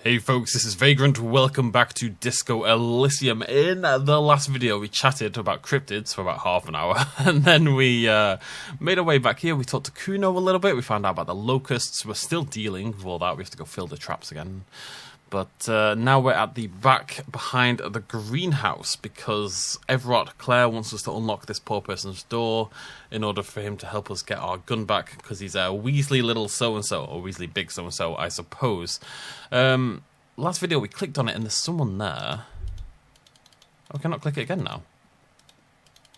Hey folks, this is Vagrant. Welcome back to Disco Elysium. In the last video, we chatted about cryptids for about half an hour, and then we made our way back here. We talked to Kuno a little bit. We found out about the locusts. We're still dealing with all that. We have to go fill the traps again. But now we're at the back behind the greenhouse because Everart Claire wants us to unlock this poor person's door in order for him to help us get our gun back because he's a Weasley little so-and-so, or Weasley big so-and-so, I suppose. Last video we clicked on it and there's someone there. Oh, can I not click it again now?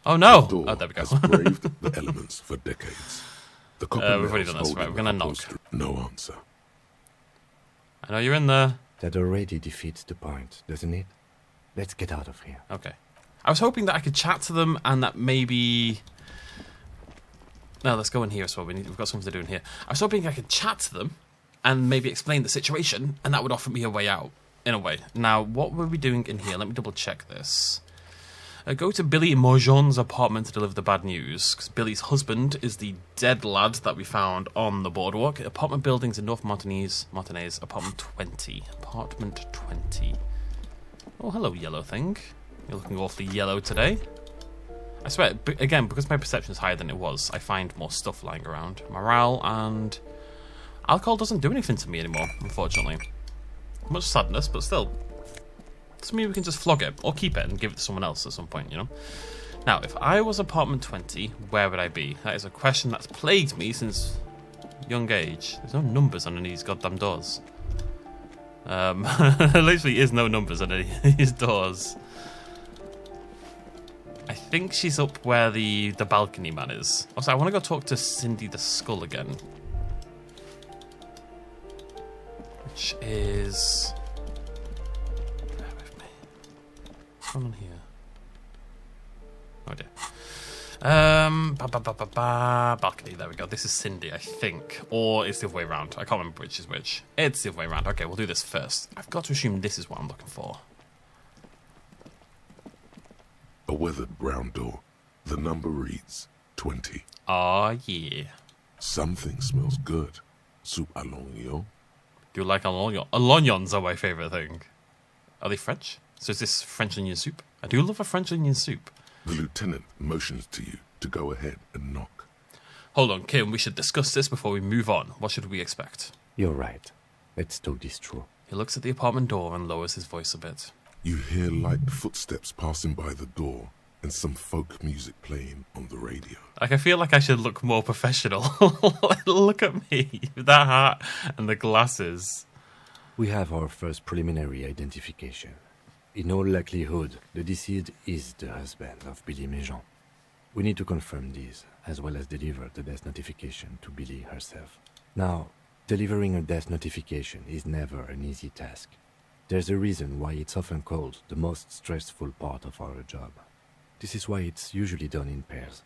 Oh no! Oh, there we go. Has braved the elements for decades. The we've already done this, right? We're gonna knock. No answer. I know you're in there. That already defeats the point, doesn't it? Let's get out of here. Okay. I was hoping that I could chat to them and that maybe... No, let's go in here as well. We've got something to do in here. I was hoping I could chat to them and maybe explain the situation, and that would offer me a way out, in a way. Now, what were we doing in here? Let me double check this. Go to Billy Mojon's apartment to deliver the bad news, because Billy's husband is the dead lad that we found on the boardwalk. Apartment buildings in North Martinez, apartment 20. Apartment 20. Oh, hello, yellow thing. You're looking awfully yellow today. I swear, again, because my perception is higher than it was, I find more stuff lying around. Morale and... alcohol doesn't do anything to me anymore, unfortunately. Much sadness, but still... to me, we can just flog it, or keep it and give it to someone else at some point, you know? Now, if I was apartment 20, where would I be? That is a question that's plagued me since young age. There's no numbers on any of these goddamn doors. There literally is no numbers on any of these doors. I think she's up where the balcony man is. Also, I want to go talk to Cindy the Skull again. Which is... Come on here. Oh dear. Balcony, there we go. This is Cindy, I think. Or it's the other way around. I can't remember which is which. It's the other way around. Okay, we'll do this first. I've got to assume this is what I'm looking for. A weathered brown door. The number reads 20. Ah, yeah. Something smells good. Soup à l'oignon. Do you like onions? Onions are my favourite thing. Are they French? So is this French onion soup? I do love a French onion soup. The lieutenant motions to you to go ahead and knock. Hold on, Kim, we should discuss this before we move on. What should we expect? You're right. Let's talk this through. He looks at the apartment door and lowers his voice a bit. You hear light footsteps passing by the door and some folk music playing on the radio. Like, I feel like I should look more professional. Look at me with that hat and the glasses. We have our first preliminary identification. In all likelihood, the deceased is the husband of Billy Mejon. We need to confirm this, as well as deliver the death notification to Billy herself. Now, delivering a death notification is never an easy task. There's a reason why it's often called the most stressful part of our job. This is why it's usually done in pairs.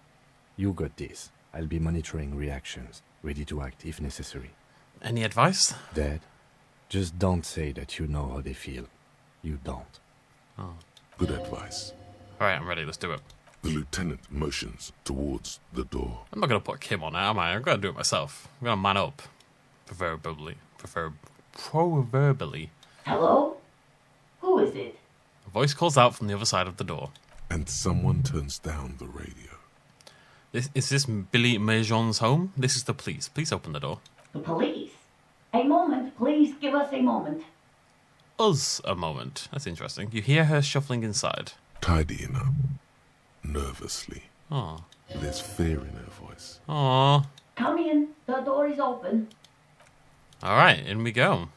You got this. I'll be monitoring reactions, ready to act if necessary. Any advice? Dad, just don't say that you know how they feel. You don't. Oh. Good advice. Alright, I'm ready. Let's do it. The lieutenant motions towards the door. I'm not going to put Kim on it, am I? I'm going to do it myself. I'm going to man up. Proverbially. Hello? Who is it? A voice calls out from the other side of the door. And someone turns down the radio. Is this Billy Mejon's home? This is the police. Please open the door. The police? A moment, please give us a moment. Us a moment. That's interesting. You hear her shuffling inside. Tidying up. Nervously. Oh. There's fear in her voice. Aww. Come in, the door is open. Alright, in we go.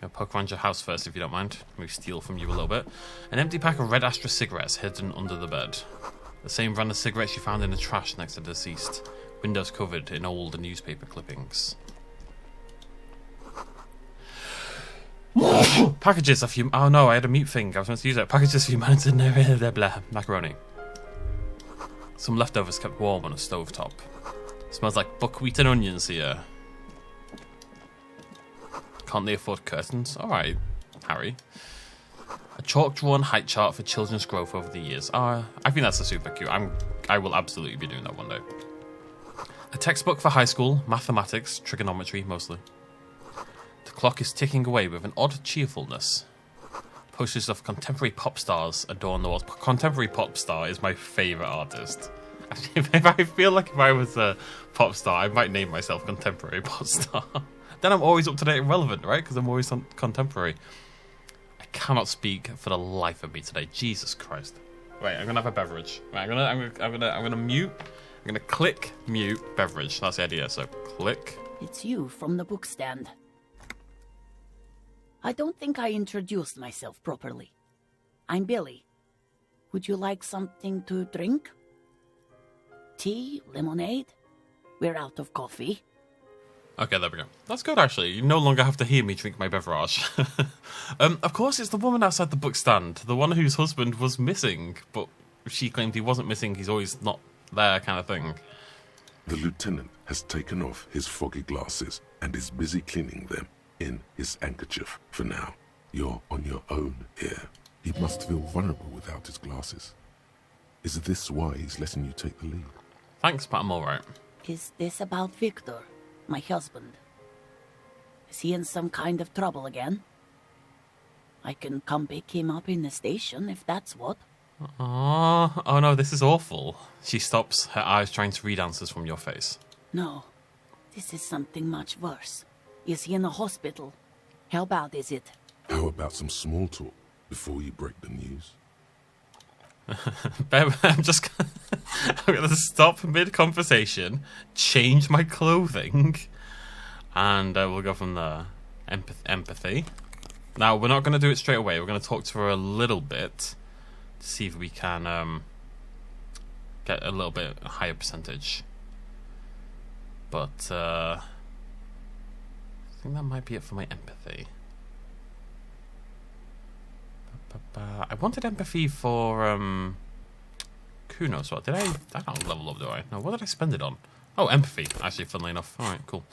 Gonna poke around your house first if you don't mind. Maybe steal from you a little bit. An empty pack of red Astra cigarettes hidden under the bed. The same brand of cigarettes you found in the trash next to the deceased. Windows covered in old newspaper clippings. Packages of human... Oh no, I had a mute thing. I was meant to use it. Packages of humanity... blah, macaroni. Some leftovers kept warm on a stovetop. Smells like buckwheat and onions here. Can't they afford curtains? Alright, Harry. A chalk-drawn height chart for children's growth over the years. I think that's a super cute. I will absolutely be doing that one day. A textbook for high school, mathematics, trigonometry mostly. clock is ticking away with an odd cheerfulness. Posters of contemporary pop stars adorn the walls. Contemporary pop star is my favourite artist. Actually, if I feel like if I was a pop star, I might name myself contemporary pop star. Then I'm always up to date and relevant, right? Because I'm always on contemporary. I cannot speak for the life of me today. Jesus Christ! Wait, I'm gonna have a beverage. Right, I'm gonna mute. I'm gonna click mute beverage. That's the idea. So click. It's you from the book stand. I don't think I introduced myself properly. I'm Billy. Would you like something to drink? Tea? Lemonade? We're out of coffee. Okay, there we go. That's good, actually. You no longer have to hear me drink my beverage. Of course, it's the woman outside the book stand, the one whose husband was missing, but she claimed he wasn't missing, he's always not there kind of thing. The lieutenant has taken off his foggy glasses and is busy cleaning them in his handkerchief for now. You're on your own here. He must feel vulnerable without his glasses. Is this why he's letting you take the lead? Thanks, but I'm alright. Is this about Victor, my husband? Is he in some kind of trouble again? I can come pick him up in the station if that's what. Oh no, this is awful. She stops, her eyes trying to read answers from your face. No, this is something much worse. Is he in a hospital? How bad is it? How about some small talk before you break the news? I'm just I'm gonna stop mid-conversation, change my clothing, and we'll go from there. Empathy. Now, we're not gonna do it straight away. We're gonna talk to her a little bit to see if we can get a little bit higher percentage. But I think that might be it for my empathy. I wanted empathy for Kuno, so did I don't level up, do I? No, what did I spend it on? Oh, empathy, actually, funnily enough. Alright, cool.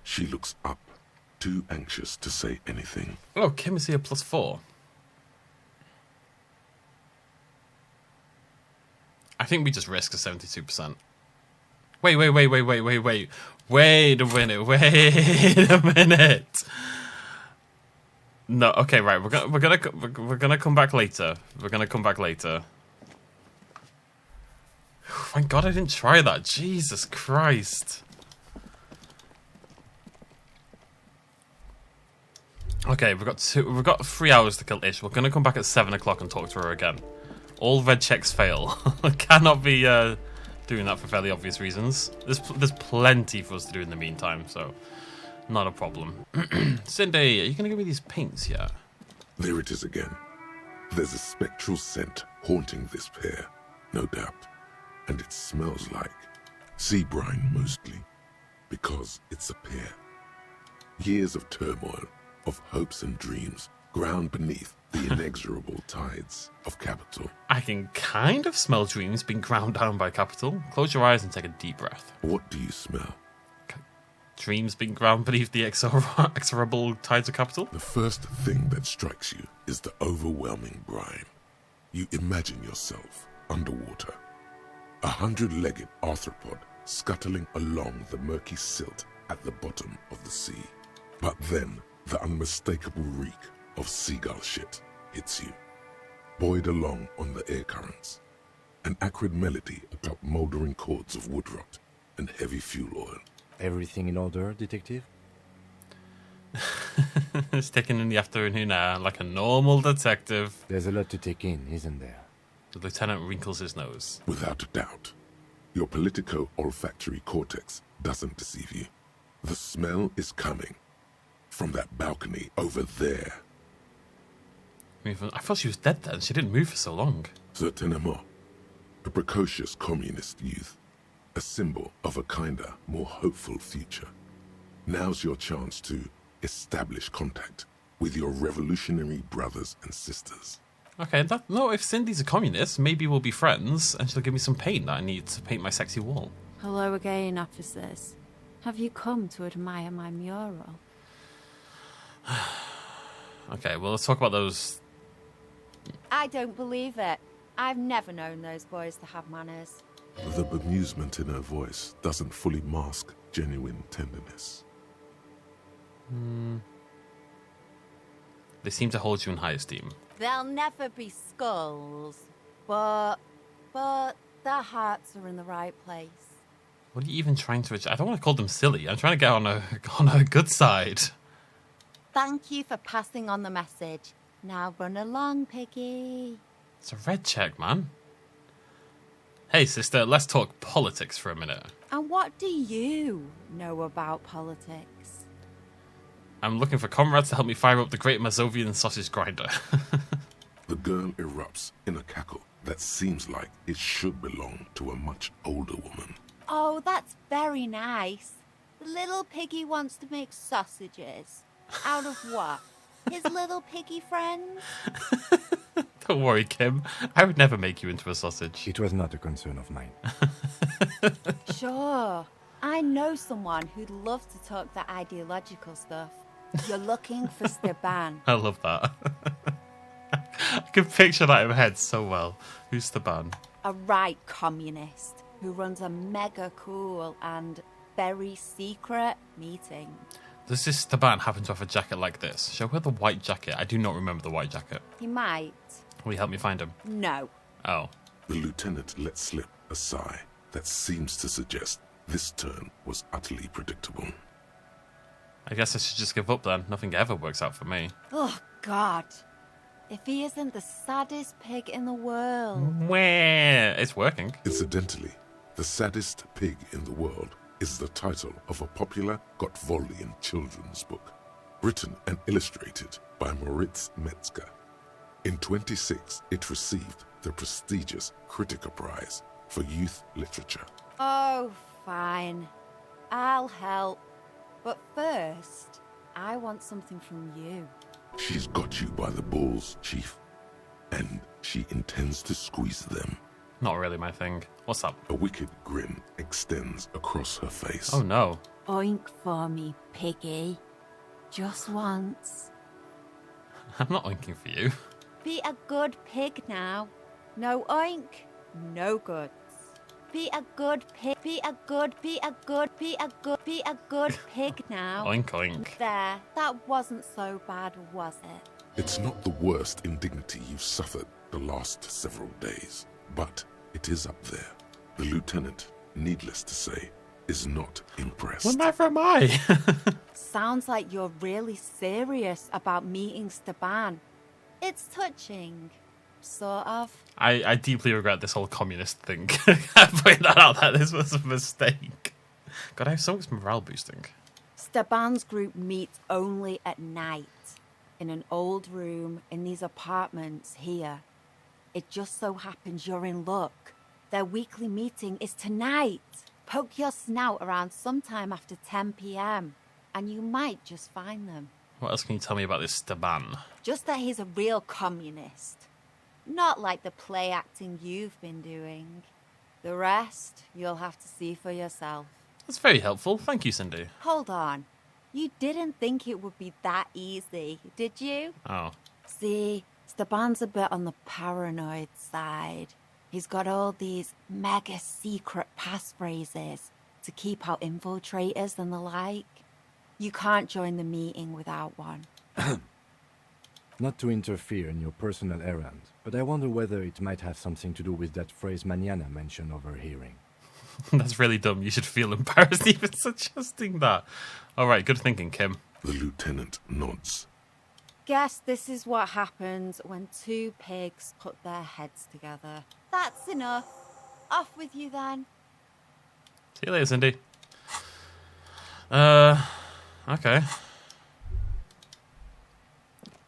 She looks up, too anxious to say anything. Oh, Kim is here +4. I think we just risk a 72%. Wait. Wait a minute. No, okay, right. We're gonna come back later. Thank God I didn't try that. Jesus Christ. Okay, we've got 3 hours to kill Ish. We're gonna come back at 7 o'clock and talk to her again. All red checks fail. Cannot be doing that for fairly obvious reasons. There's plenty for us to do in the meantime, so not a problem. Cindy, are you going to give me these paints yet? There it is again. There's a spectral scent haunting this pair, no doubt. And it smells like sea brine mostly, because it's a pair. Years of turmoil, of hopes and dreams, ground beneath the inexorable tides of capital. I can kind of smell dreams being ground down by capital. Close your eyes and take a deep breath. What do you smell? Dreams being ground beneath the inexorable tides of capital? The first thing that strikes you is the overwhelming brine. You imagine yourself underwater, 100-legged arthropod scuttling along the murky silt at the bottom of the sea. But then the unmistakable reek of seagull shit hits you, buoyed along on the air currents. An acrid melody atop mouldering cords of wood rot and heavy fuel oil. Everything in order, detective? Sticking in the afternoon air like a normal detective. There's a lot to take in, isn't there? The lieutenant wrinkles his nose. Without a doubt. Your politico-olfactory cortex doesn't deceive you. The smell is coming from that balcony over there. I thought she was dead then. She didn't move for so long. Certainement. A precocious communist youth. A symbol of a kinder, more hopeful future. Now's your chance to establish contact with your revolutionary brothers and sisters. Okay, no, if Cindy's a communist, maybe we'll be friends, and she'll give me some paint that I need to paint my sexy wall. Hello again, officers. Have you come to admire my mural? Okay, well, let's talk about those. I don't believe it. I've never known those boys to have manners. The bemusement in her voice doesn't fully mask genuine tenderness. They seem to hold you in high esteem. They'll never be skulls, but their hearts are in the right place. What are you even trying to achieve? I don't want to call them silly. I'm trying to get on a good side. Thank you for passing on the message. Now run along, Piggy. It's a red check, man. Hey, sister, let's talk politics for a minute. And what do you know about politics? I'm looking for comrades to help me fire up the Great Mazovian Sausage Grinder. The girl erupts in a cackle that seems like it should belong to a much older woman. Oh, that's very nice. The little piggy wants to make sausages. Out of what? His little piggy friends? Don't worry, Kim. I would never make you into a sausage. It was not a concern of mine. Sure. I know someone who'd love to talk that ideological stuff. You're looking for Steban. I love that. I can picture that in my head so well. Who's Steban? A right communist who runs a mega cool and very secret meeting. Does this Steban happen to have a jacket like this? Show her the white jacket. I do not remember the white jacket. He might. Will you help me find him? No. Oh. The lieutenant lets slip a sigh that seems to suggest this turn was utterly predictable. I guess I should just give up then. Nothing ever works out for me. Oh, God. If he isn't the saddest pig in the world. Where? It's working. Incidentally, the saddest pig in the world is the title of a popular Gottwaldian children's book, written and illustrated by Moritz Metzger. In 26, it received the prestigious Kritiker Prize for Youth Literature. Oh, fine. I'll help. But first, I want something from you. She's got you by the balls, Chief, and she intends to squeeze them. Not really my thing. What's up? A wicked grin extends across her face. Oh no. Oink for me, piggy. Just once. I'm not oinking for you. Be a good pig now. No oink, no goods. Be a good pig. Be a good pig now. Oink oink. There, that wasn't so bad, was it? It's not the worst indignity you've suffered the last several days, but it is up there. The lieutenant, needless to say, is not impressed. Well, never am I. Sounds like you're really serious about meeting Steban. It's touching. Sort of. I deeply regret this whole communist thing. I put that out there. This was a mistake. God, I have so much morale boosting. Steban's group meets only at night. In an old room in these apartments here. It just so happens you're in luck. Their weekly meeting is tonight. Poke your snout around sometime after 10 p.m. and you might just find them. What else can you tell me about this Steban? Just that he's a real communist. Not like the play acting you've been doing. The rest, you'll have to see for yourself. That's very helpful. Thank you, Cindy. Hold on. You didn't think it would be that easy, did you? Oh. See, Steban's a bit on the paranoid side. He's got all these mega secret passphrases to keep out infiltrators and the like. You can't join the meeting without one. Not to interfere in your personal errand, but I wonder whether it might have something to do with that phrase Mañana mentioned overhearing. That's really dumb. You should feel embarrassed even suggesting that. All right, good thinking, Kim. The lieutenant nods. Guess this is what happens when two pigs put their heads together. That's enough. Off with you then. See you later, Cindy. Okay.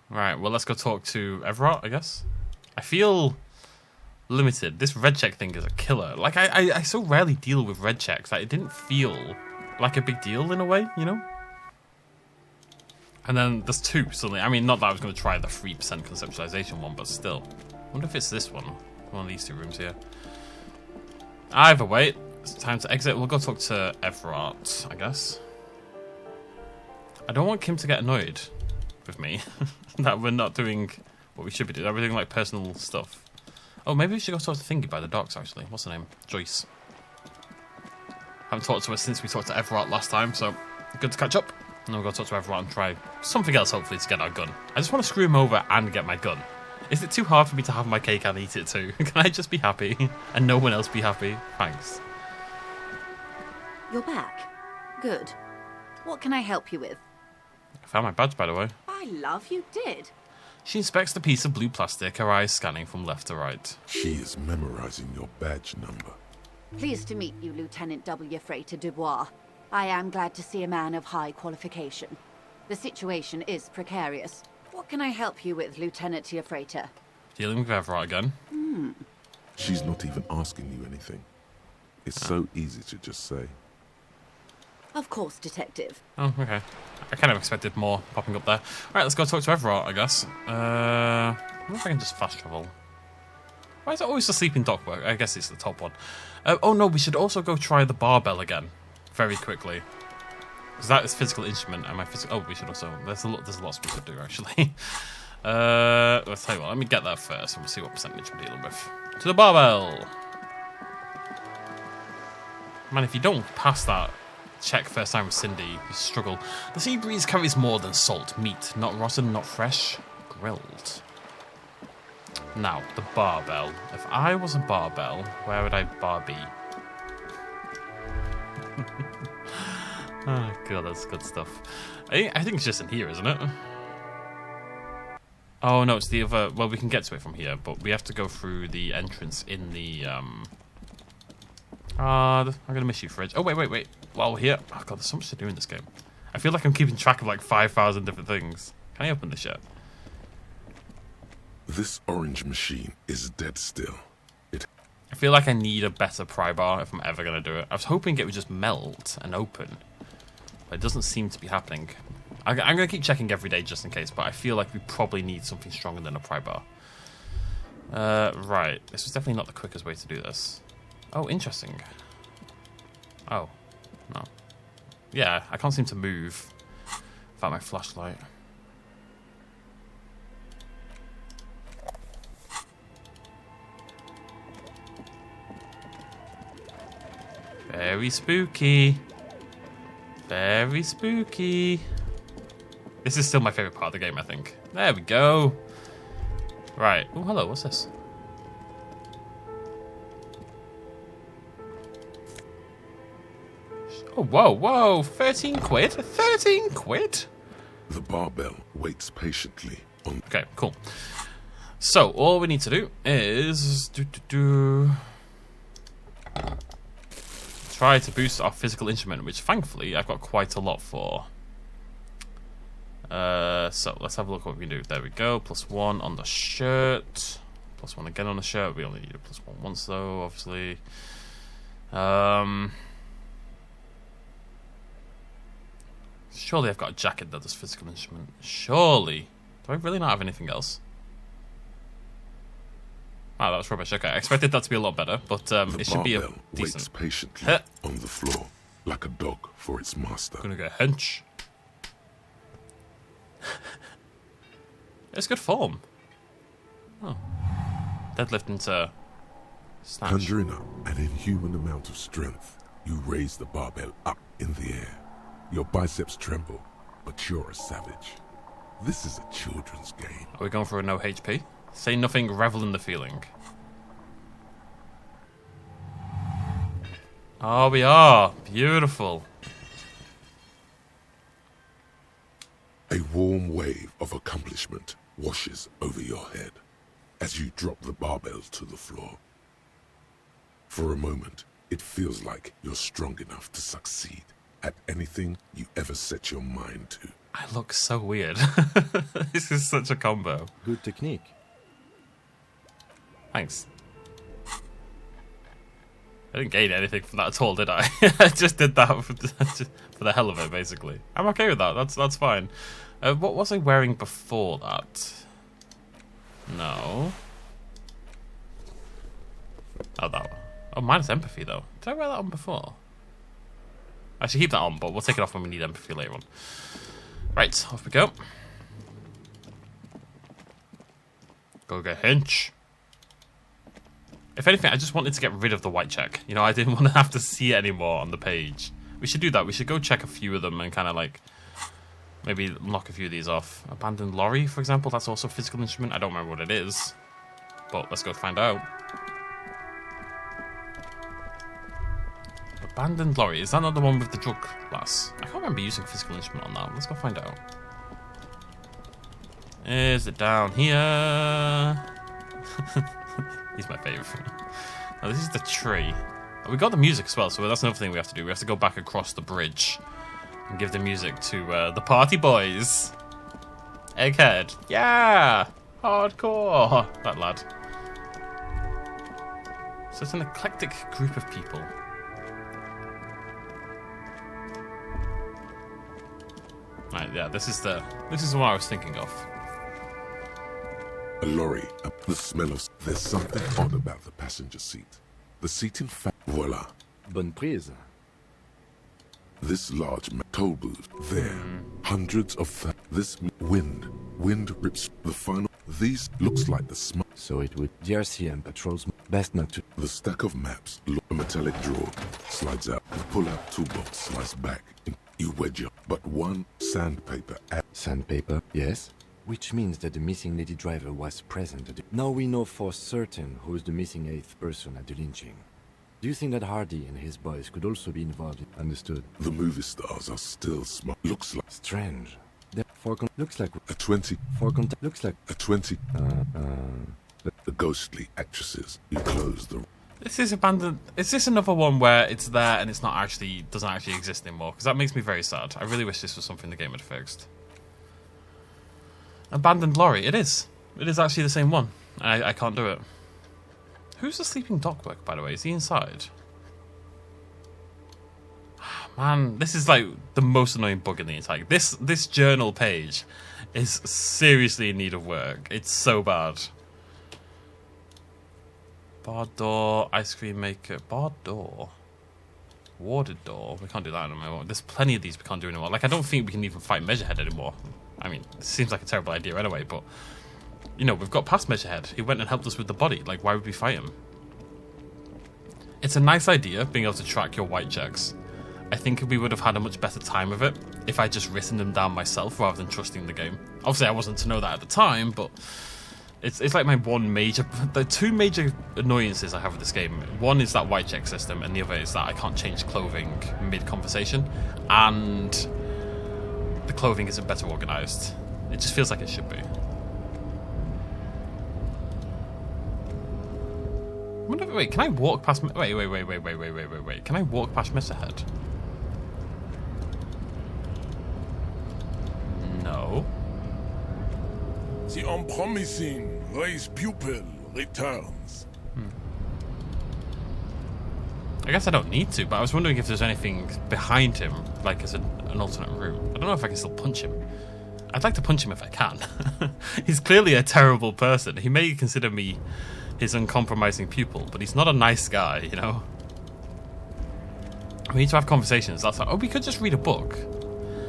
Right, well, let's go talk to Everart, I guess. I feel limited. This red check thing is a killer. Like, I so rarely deal with red checks that it didn't feel like a big deal in a way, you know? And then there's two suddenly. I mean, not that I was going to try the 3% conceptualization one, but still. I wonder if it's this one. One of these two rooms here. Either way, it's time to exit. We'll go talk to Everart, I guess. I don't want Kim to get annoyed with me that we're not doing what we should be doing. That we're doing, like, personal stuff. Oh, maybe we should go talk to Thingy by the docks, actually. What's her name? Joyce. Haven't talked to her since we talked to Everart last time, so good to catch up. And then we'll go talk to Everart and try something else, hopefully, to get our gun. I just want to screw him over and get my gun. Is it too hard for me to have my cake and eat it too? Can I just be happy and no one else be happy? Thanks. You're back. Good. What can I help you with? I found my badge, by the way. By love, you did. She inspects the piece of blue plastic, her eyes scanning from left to right. She is memorizing your badge number. Pleased to meet you, Lieutenant W. Freighter Dubois. I am glad to see a man of high qualification. The situation is precarious. What can I help you with, Lieutenant Freighter? Dealing with Everart again. She's not even asking you anything. It's so easy to just say. Of course, Detective. Oh, okay. I kind of expected more popping up there. Alright, let's go talk to Everart, I guess. I wonder if I can just fast travel. Why is it always the sleeping dock work? I guess it's the top one. Oh no, we should also go try the barbell again. Very quickly. Because that is physical instrument and my physical... Oh, we should also... There's a lot we should do, actually. Let's tell you what, let me get that first and we'll see what percentage we're dealing with. To the barbell! Man, if you don't pass that check first time with Cindy, you struggle. The sea breeze carries more than salt. Meat, not rotten, not fresh. Grilled. Now, the barbell. If I was a barbell, where would I bar be? Oh god, that's good stuff. I think it's just in here, isn't it? Oh no, it's the other... Well, we can get to it from here, but we have to go through the entrance in the... I'm gonna miss you, Fridge. Oh, wait. While we're here... Oh god, there's so much to do in this game. I feel like I'm keeping track of like 5,000 different things. Can I open this yet? This orange machine is dead still. I feel like I need a better pry bar if I'm ever going to do it. I was hoping it would just melt and open, but it doesn't seem to be happening. I'm going to keep checking every day just in case, but I feel like we probably need something stronger than a pry bar. Right, this was definitely not the quickest way to do this. Oh, interesting. Oh, no. Yeah, I can't seem to move without my flashlight. Very spooky. Very spooky. This is still my favourite part of the game, I think. There we go. Right. Oh, hello. What's this? Oh, whoa. 13 quid? 13 quid? The barbell waits patiently on... Okay, cool. So, all we need to do is... try to boost our physical instrument, which thankfully I've got quite a lot for. So let's have a look at what we can do. There we go. +1 on the shirt. +1 again on the shirt. We only need a +1 once though, obviously. Surely I've got a jacket that does physical instrument. Surely. Do I really not have anything else? Wow, that was rubbish. Okay, I expected that to be a lot better, but it should be a decent. Waits patiently on the floor, like a dog for its master. Gonna go hench. It's good form. Oh, deadlift into snatch. Conjuring up an inhuman amount of strength, you raise the barbell up in the air. Your biceps tremble, but you're a savage. This is a children's game. Are we going for a no HP? Say nothing, revel in the feeling. Oh, we are. Beautiful. A warm wave of accomplishment washes over your head as you drop the barbell to the floor. For a moment, it feels like you're strong enough to succeed at anything you ever set your mind to. I look so weird. This is such a combo. Good technique. Thanks. I didn't gain anything from that at all, did I? I just did that for the hell of it, basically. I'm okay with that. That's fine. What was I wearing before that? No. Oh, that one. Oh, minus empathy, though. Did I wear that on before? I should keep that on, but we'll take it off when we need empathy later on. Right, off we go. Go get hench. If anything, I just wanted to get rid of the white check. You know, I didn't want to have to see it anymore on the page. We should do that. We should go check a few of them and kind of like Maybe knock a few of these off. Abandoned lorry, for example, that's also a physical instrument. I don't remember what it is, but let's go find out. Abandoned lorry, is that not the one with the drug glass? I can't remember using a physical instrument on that. Let's go find out. Is it down here? He's my favourite. Now this is the tree. We got the music as well, so that's another thing we have to do. We have to go back across the bridge and give the music to the party boys. Egghead. Yeah! Hardcore! That lad. So it's an eclectic group of people. Right, yeah, this is the one I was thinking of. A lorry, the smell of... There's something odd about the passenger seat. The seat in fact... Voila. Bonne prise. This large toll booth. There. Hundreds of... This wind. Wind rips the final... These looks like the smell. So it would... The RCM patrols... Best not to... The stack of maps. A metallic drawer. Slides out. The pull-out toolbox slides back. You wedge up. But one sandpaper... Sandpaper, yes. Which means that the missing lady driver was present at the... Now we know for certain who's the missing 8th person at the lynching. Do you think that Hardy and his boys could also be involved in... Understood. The movie stars are still smart. Looks like... Strange. Looks like... A 20... Looks like... A 20... The ghostly actresses. You close the... This is abandoned. Is this another one where it's there and it's not actually... doesn't actually exist anymore? Because that makes me very sad. I really wish this was something the game had fixed. Abandoned lorry. It is. It is actually the same one. I can't do it. Who's the sleeping dockwork, by the way? Is he inside? Man, this is like the most annoying bug in the entire... This journal page is seriously in need of work. It's so bad. Bar door, ice cream maker, bar door. Warded door. We can't do that anymore. There's plenty of these we can't do anymore. Like, I don't think we can even fight Measurehead anymore. I mean, it seems like a terrible idea anyway, but... You know, we've got past Measurehead. He went and helped us with the body. Like, why would we fight him? It's a nice idea, being able to track your white checks. I think we would have had a much better time of it if I'd just written them down myself rather than trusting the game. Obviously, I wasn't to know that at the time, but... It's like my one major... The two major annoyances I have with this game. One is that white check system, and the other is that I can't change clothing mid-conversation. And the clothing isn't better organised. It just feels like it should be. Wait, can I walk past... Wait. Can I walk past Measurehead? No. The unpromising raised pupil returns. I guess I don't need to, but I was wondering if there's anything behind him, like as an alternate route. I don't know if I can still punch him. I'd like to punch him if I can. He's clearly a terrible person. He may consider me his uncompromising pupil, but he's not a nice guy, you know? We need to have conversations. That's like, oh, we could just read a book.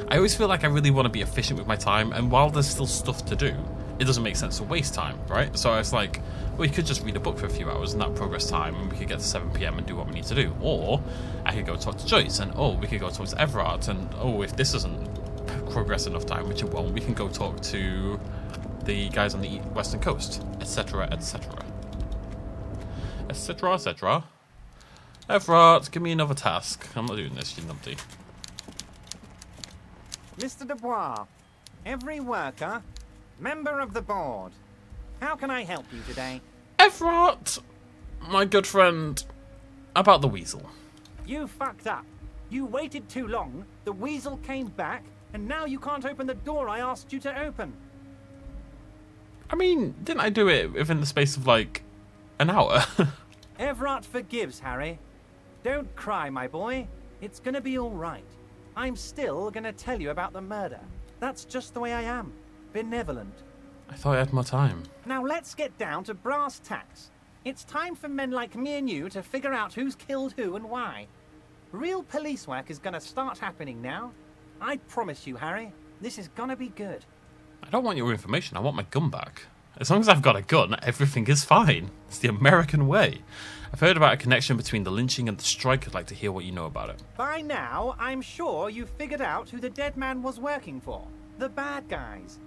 I always feel like I really want to be efficient with my time, and while there's still stuff to do, it doesn't make sense to waste time, right? So it's like, well, we could just read a book for a few hours and that progress time, and we could get to 7 PM and do what we need to do. Or I could go talk to Joyce, and oh, we could go talk to Everart, and oh, if this doesn't progress enough time, which it won't, we can go talk to the guys on the western coast, etc., etc. Etc., etc. Everart, give me another task. I'm not doing this, you numpty. Mr. Dubois, every worker, member of the board. How can I help you today? Everart, my good friend, about the weasel. You fucked up. You waited too long, the weasel came back, and now you can't open the door I asked you to open. I mean, didn't I do it within the space of, like, an hour? Everart forgives, Harry. Don't cry, my boy. It's gonna be all right. I'm still gonna tell you about the murder. That's just the way I am. Benevolent. I thought I had more time. Now let's get down to brass tacks. It's time for men like me and you to figure out who's killed who and why. Real police work is gonna start happening now. I promise you, Harry, this is gonna be good. I don't want your information, I want my gun back. As long as I've got a gun, everything is fine. It's the American way. I've heard about a connection between the lynching and the strike. I'd like to hear what you know about it. By now, I'm sure you've figured out who the dead man was working for. The bad guys.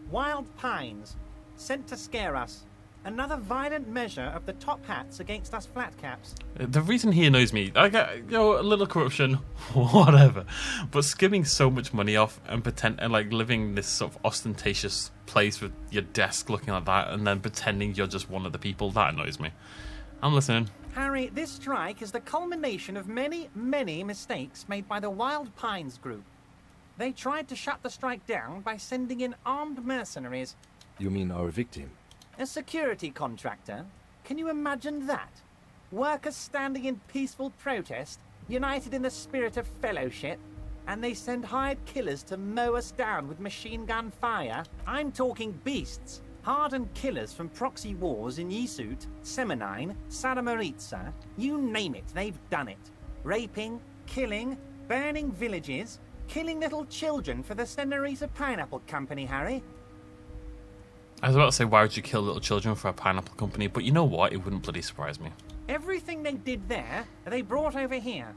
Wild pines. Sent to scare us. Another violent measure of the top hats against us flatcaps. The reason he annoys me, I get, a little corruption, whatever, but skimming so much money off and like living this sort of ostentatious place with your desk looking like that and then pretending you're just one of the people, that annoys me. I'm listening. Harry, this strike is the culmination of many, many mistakes made by the Wild Pines group. They tried to shut the strike down by sending in armed mercenaries. You mean our victim? A security contractor? Can you imagine that? Workers standing in peaceful protest, united in the spirit of fellowship, and they send hired killers to mow us down with machine gun fire? I'm talking beasts. Hardened killers from proxy wars in Yisut, Semenine, Saramaritsa, you name it, they've done it. Raping, killing, burning villages, killing little children for the Senorita Pineapple Company, Harry. I was about to say, why would you kill little children for a pineapple company? But you know what? It wouldn't bloody surprise me. Everything they did there, they brought over here.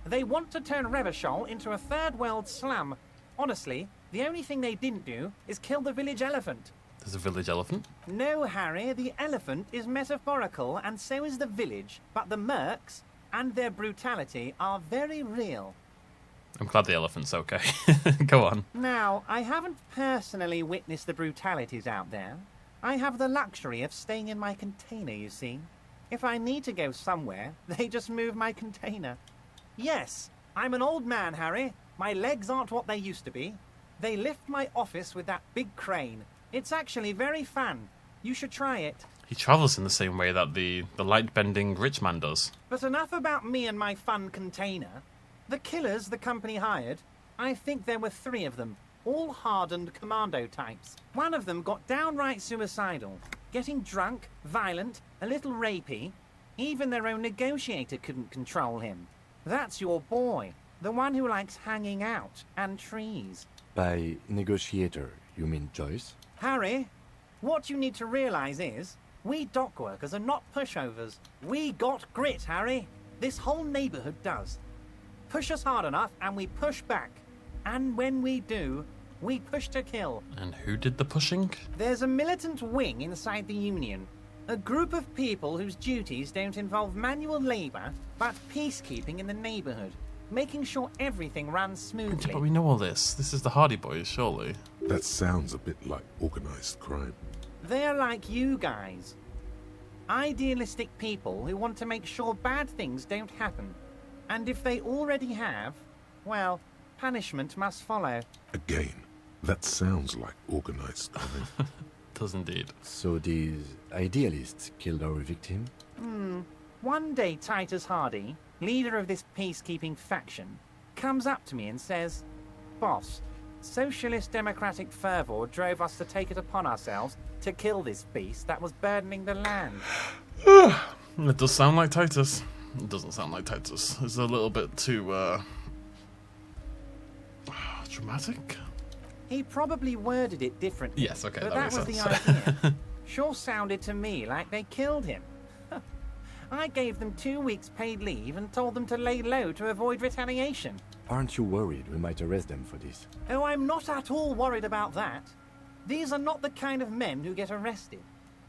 They want to turn Revachol into a third world slum. Honestly, the only thing they didn't do is kill the village elephant. There's a village elephant? No, Harry, the elephant is metaphorical and so is the village. But the mercs and their brutality are very real. I'm glad the elephant's okay. Go on. Now, I haven't personally witnessed the brutalities out there. I have the luxury of staying in my container, you see. If I need to go somewhere, they just move my container. Yes, I'm an old man, Harry. My legs aren't what they used to be. They lift my office with that big crane. It's actually very fun. You should try it. He travels in the same way that the light-bending rich man does. But enough about me and my fun container. The killers the company hired, I think there were 3 of them, all hardened commando types. One of them got downright suicidal, getting drunk, violent, a little rapey. Even their own negotiator couldn't control him. That's your boy, the one who likes hanging out and trees. By negotiator, you mean Joyce? Harry, what you need to realize is, we dock workers are not pushovers. We got grit, Harry. This whole neighborhood does. Push us hard enough and we push back. And when we do, we push to kill. And who did the pushing? There's a militant wing inside the Union. A group of people whose duties don't involve manual labor, but peacekeeping in the neighborhood. Making sure everything runs smoothly. But we know all this. This is the Hardy Boys, surely. That sounds a bit like organized crime. They're like you guys. Idealistic people who want to make sure bad things don't happen. And if they already have, well, punishment must follow. Again, that sounds like organized crime. Does indeed. So these idealists killed our victim? One day Titus Hardy, leader of this peacekeeping faction, comes up to me and says, "Boss, socialist democratic fervor drove us to take it upon ourselves to kill this beast that was burdening the land." It does sound like Titus. It doesn't sound like Titus. It's a little bit too, dramatic? He probably worded it differently. Yes, okay, but that that was makes the sense. idea. Sure sounded to me like they killed him. I gave them 2 weeks paid leave and told them to lay low to avoid retaliation. Aren't you worried we might arrest them for this? Oh, I'm not at all worried about that. These are not the kind of men who get arrested.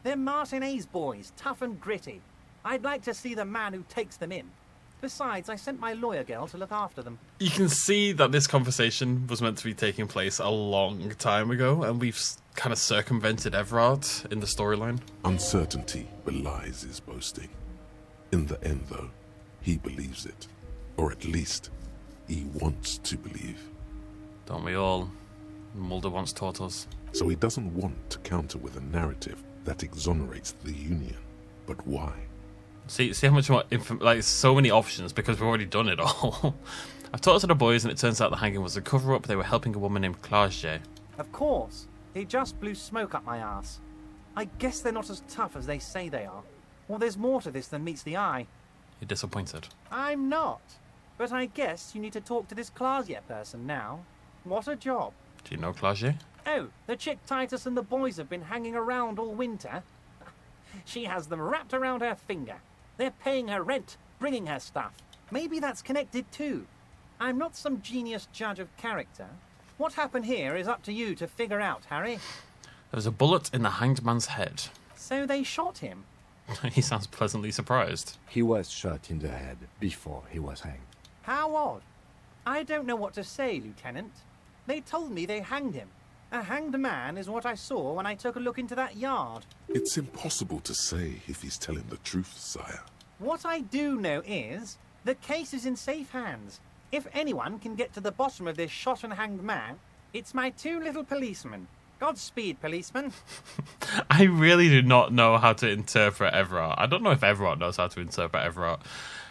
They're Martinez boys, tough and gritty. I'd like to see the man who takes them in. Besides, I sent my lawyer girl to look after them. You can see that this conversation was meant to be taking place a long time ago, and we've kind of circumvented Everart in the storyline. Uncertainty belies his boasting. In the end, though, he believes it. Or at least, he wants to believe. Don't we all? Mulder once taught us. So he doesn't want to counter with a narrative that exonerates the Union. But why? See how much more, so many options because we've already done it all. I've talked to the boys and it turns out the hanging was a cover-up. They were helping a woman named Clarge. Of course. He just blew smoke up my ass. I guess they're not as tough as they say they are. Well, there's more to this than meets the eye. You're disappointed. I'm not. But I guess you need to talk to this Clarge person now. What a job. Do you know Clarge? Oh, the chick Titus and the boys have been hanging around all winter. She has them wrapped around her finger. They're paying her rent, bringing her stuff. Maybe that's connected too. I'm not some genius judge of character, What happened here is up to you to figure out, Harry. There was a bullet in the hanged man's head. So they shot him. He sounds pleasantly surprised. He was shot in the head before he was hanged. How odd. I don't know what to say, Lieutenant. They told me they hanged him. A hanged man is what I saw when I took a look into that yard. It's impossible to say if he's telling the truth, sire. What I do know is the case is in safe hands. If anyone can get to the bottom of this shot and hanged man, it's my two little policemen. Godspeed, policeman. I really do not know how to interpret Everart. I don't know if Everart knows how to interpret Everart.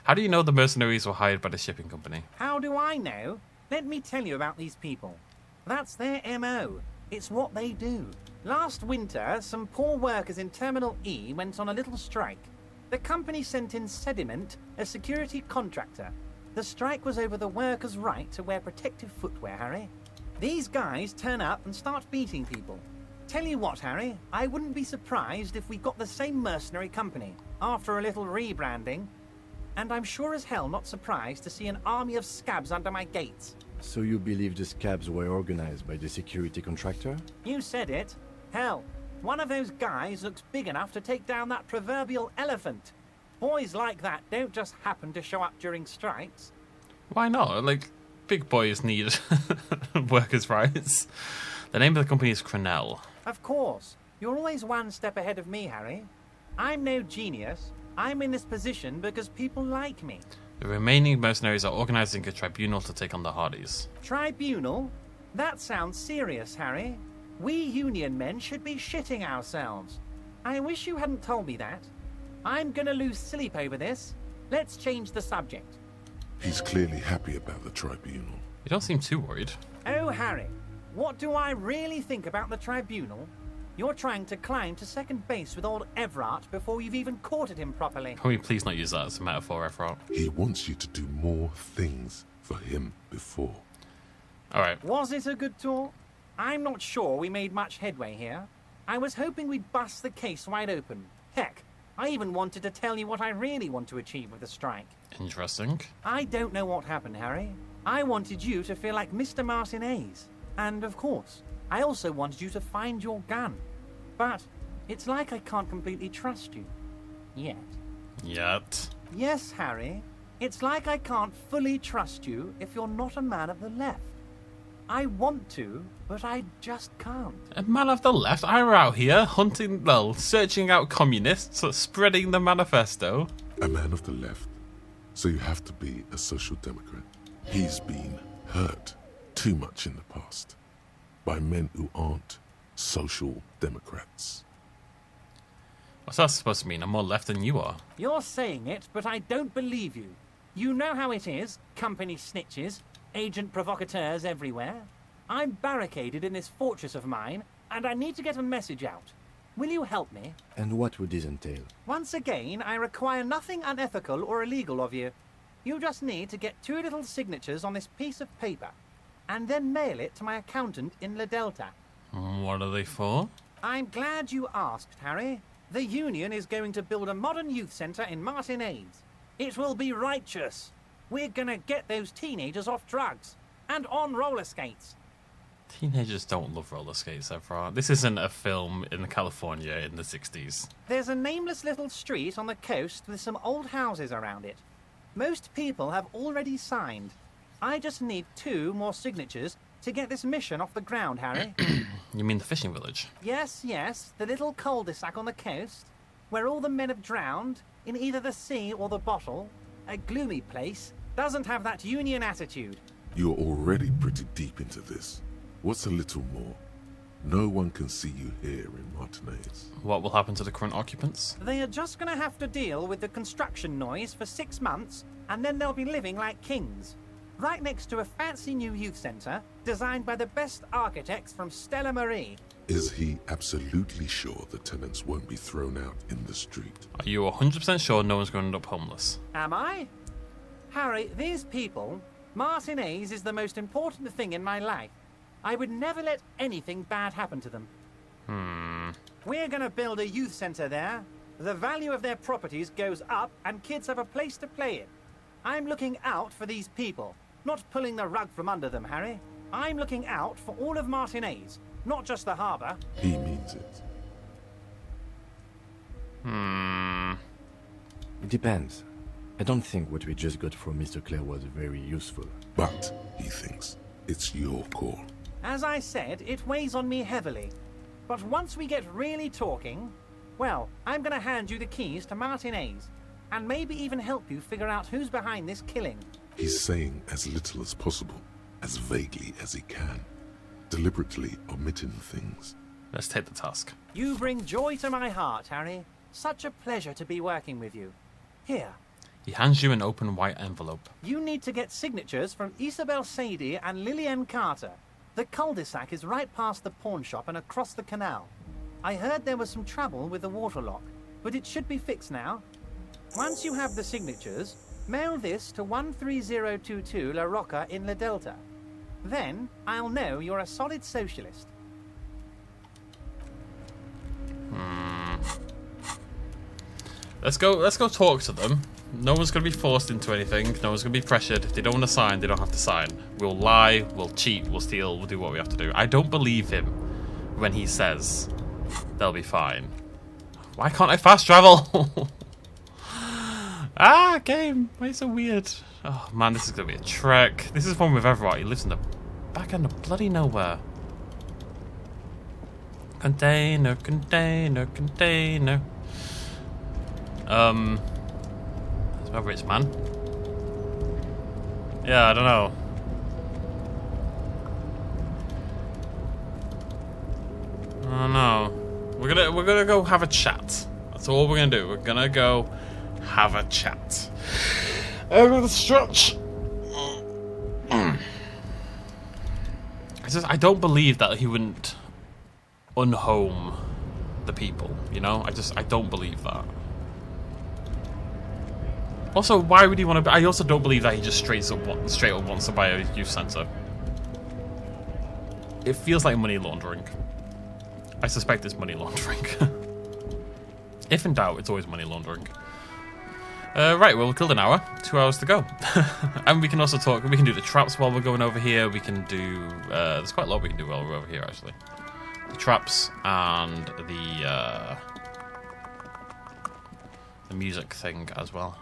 How do you know the mercenaries were hired by the shipping company? How do I know? Let me tell you about these people. That's their MO. It's what they do. Last winter, some poor workers in Terminal E went on a little strike. The company sent in Sediment, a security contractor. The strike was over the workers' right to wear protective footwear, Harry. These guys turn up and start beating people. Tell you what, Harry, I wouldn't be surprised if we got the same mercenary company after a little rebranding. And I'm sure as hell not surprised to see an army of scabs under my gates. So you believe the scabs were organized by the security contractor? You said it. Hell, one of those guys looks big enough to take down that proverbial elephant. Boys like that don't just happen to show up during strikes. Why not? Like, big boys need workers' rights. The name of the company is Crenell. Of course. You're always one step ahead of me, Harry. I'm no genius. I'm in this position because people like me. The remaining mercenaries are organizing a tribunal to take on the Hardys. Tribunal? That sounds serious, Harry. We Union men should be shitting ourselves. I wish you hadn't told me that. I'm gonna lose sleep over this. Let's change the subject. He's clearly happy about the tribunal. You don't seem too worried. Oh, Harry, what do I really think about the tribunal? You're trying to climb to second base with old Everart before you've even courted him properly. Can we please not use that as a metaphor, Everart? He wants you to do more things for him before. Alright. Was it a good tour? I'm not sure we made much headway here. I was hoping we'd bust the case wide open. Heck, I even wanted to tell you what I really want to achieve with the strike. Interesting. I don't know what happened, Harry. I wanted you to feel like Mr. Martinez. And, of course, I also wanted you to find your gun. But it's like I can't completely trust you. Yet. Yet. Yes, Harry. It's like I can't fully trust you if you're not a man of the left. I want to, but I just can't. A man of the left? I'm out here hunting, well, searching out communists, spreading the manifesto. A man of the left. So you have to be a social democrat. He's been hurt too much in the past by men who aren't social democrats. What's that supposed to mean? I'm more left than you are. You're saying it, but I don't believe you. You know how it is, company snitches, agent provocateurs everywhere. I'm barricaded in this fortress of mine, and I need to get a message out. Will you help me? And what would this entail? Once again, I require nothing unethical or illegal of you. You just need to get 2 little signatures on this piece of paper, and then mail it to my accountant in La Delta. What are they for? I'm glad you asked, Harry. The Union is going to build a modern youth centre in Martinez. It will be righteous. We're gonna get those teenagers off drugs and on roller skates. Teenagers don't love roller skates, Everart. This isn't a film in California in the 60s. There's a nameless little street on the coast with some old houses around it. Most people have already signed. I just need 2 more signatures to get this mission off the ground, Harry. You mean the fishing village? Yes, the little cul-de-sac on the coast, where all the men have drowned, in either the sea or the bottle. A gloomy place, doesn't have that Union attitude. You're already pretty deep into this. What's a little more? No one can see you here in Martinez. What will happen to the current occupants? They are just going to have to deal with the construction noise for 6 months, and then they'll be living like kings. Right next to a fancy new youth centre, designed by the best architects from Stella Marie. Is he absolutely sure the tenants won't be thrown out in the street? Are you 100% sure no one's going to end up homeless? Am I? Harry, these people, Martinez is the most important thing in my life. I would never let anything bad happen to them. We're going to build a youth centre there. The value of their properties goes up and kids have a place to play in. I'm looking out for these people, not pulling the rug from under them, Harry. I'm looking out for all of Martinez, not just the harbour. He means it. It depends. I don't think what we just got from Mr. Clare was very useful. But, he thinks, it's your call. As I said, it weighs on me heavily. But once we get really talking, well, I'm going to hand you the keys to Martinez, and maybe even help you figure out who's behind this killing. He's saying as little as possible, as vaguely as he can, deliberately omitting things. Let's take the task. You bring joy to my heart, Harry. Such a pleasure to be working with you. Here. He hands you an open white envelope. You need to get signatures from Isabel Sadie and Lillian Carter. The cul-de-sac is right past the pawn shop and across the canal. I heard there was some trouble with the water lock, but it should be fixed now. Once you have the signatures, mail this to 13022 La Rocca in La Delta. Then I'll know you're a solid socialist. Let's go talk to them. No one's going to be forced into anything. No one's going to be pressured. If they don't want to sign, they don't have to sign. We'll lie, we'll cheat, we'll steal, we'll do what we have to do. I don't believe him when he says they'll be fine. Why can't I fast travel? Game. Why are you so weird? Oh man, this is going to be a trek. This is one with Everart. He lives in the back end of bloody nowhere. Container, container, container. Whoever it's, man. Yeah, I don't know. I don't know. We're gonna go have a chat. That's all we're gonna do. We're gonna go have a chat. I'm gonna stretch. I don't believe that he wouldn't unhome the people. You know, I don't believe that. Also, why would he want to? I also don't believe that he just straight up wants to buy a youth centre. It feels like money laundering. I suspect it's money laundering. If in doubt, it's always money laundering. Right, well, we killed an hour. 2 hours to go. And we can also talk. We can do the traps while we're going over here. We can do. There's quite a lot we can do while we're over here, actually. The traps and the music thing as well.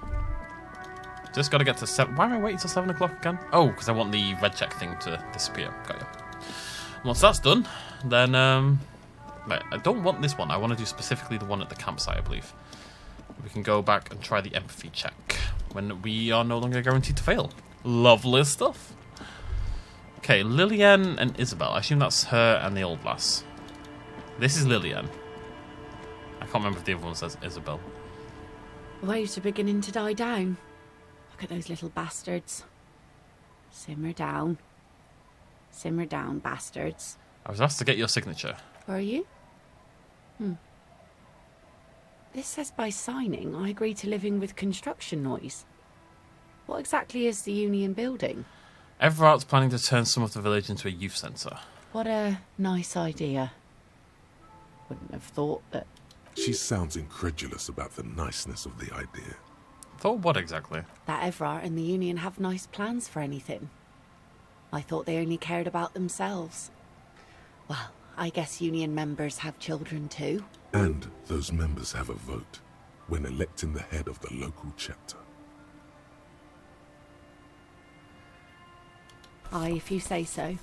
Just got to get to 7. Why am I waiting till 7 o'clock again? Oh, because I want the red check thing to disappear. Got you. Once that's done, then right, I don't want this one. I want to do specifically the one at the campsite, I believe. We can go back and try the empathy check when we are no longer guaranteed to fail. Lovely stuff. Okay, Lillian and Isabel. I assume that's her and the old lass. This is Lillian. I can't remember if the other one says Isabel. Waves are beginning to die down. Look at those little bastards. Simmer down. Simmer down, bastards. I was asked to get your signature. Were you? This says by signing, I agree to living with construction noise. What exactly is the Union building? Everart's planning to turn some of the village into a youth centre. What a nice idea. Wouldn't have thought that... She sounds incredulous about the niceness of the idea. Thought what exactly? That Everart and the Union have nice plans for anything. I thought they only cared about themselves. Well, I guess Union members have children too. And those members have a vote when electing the head of the local chapter. Aye, if you say so.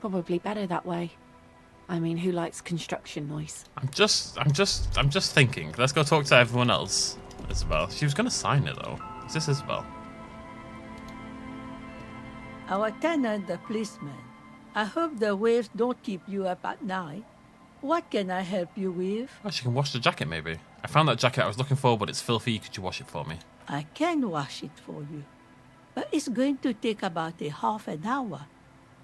Probably better that way. I mean, who likes construction noise? I'm just thinking. Let's go talk to everyone else. Isabel. She was going to sign it, though. Is this Isabel? Our tenant, the policeman. I hope the waves don't keep you up at night. What can I help you with? Oh, she can wash the jacket, maybe. I found that jacket I was looking for, but it's filthy. Could you wash it for me? I can wash it for you. But it's going to take about a half an hour.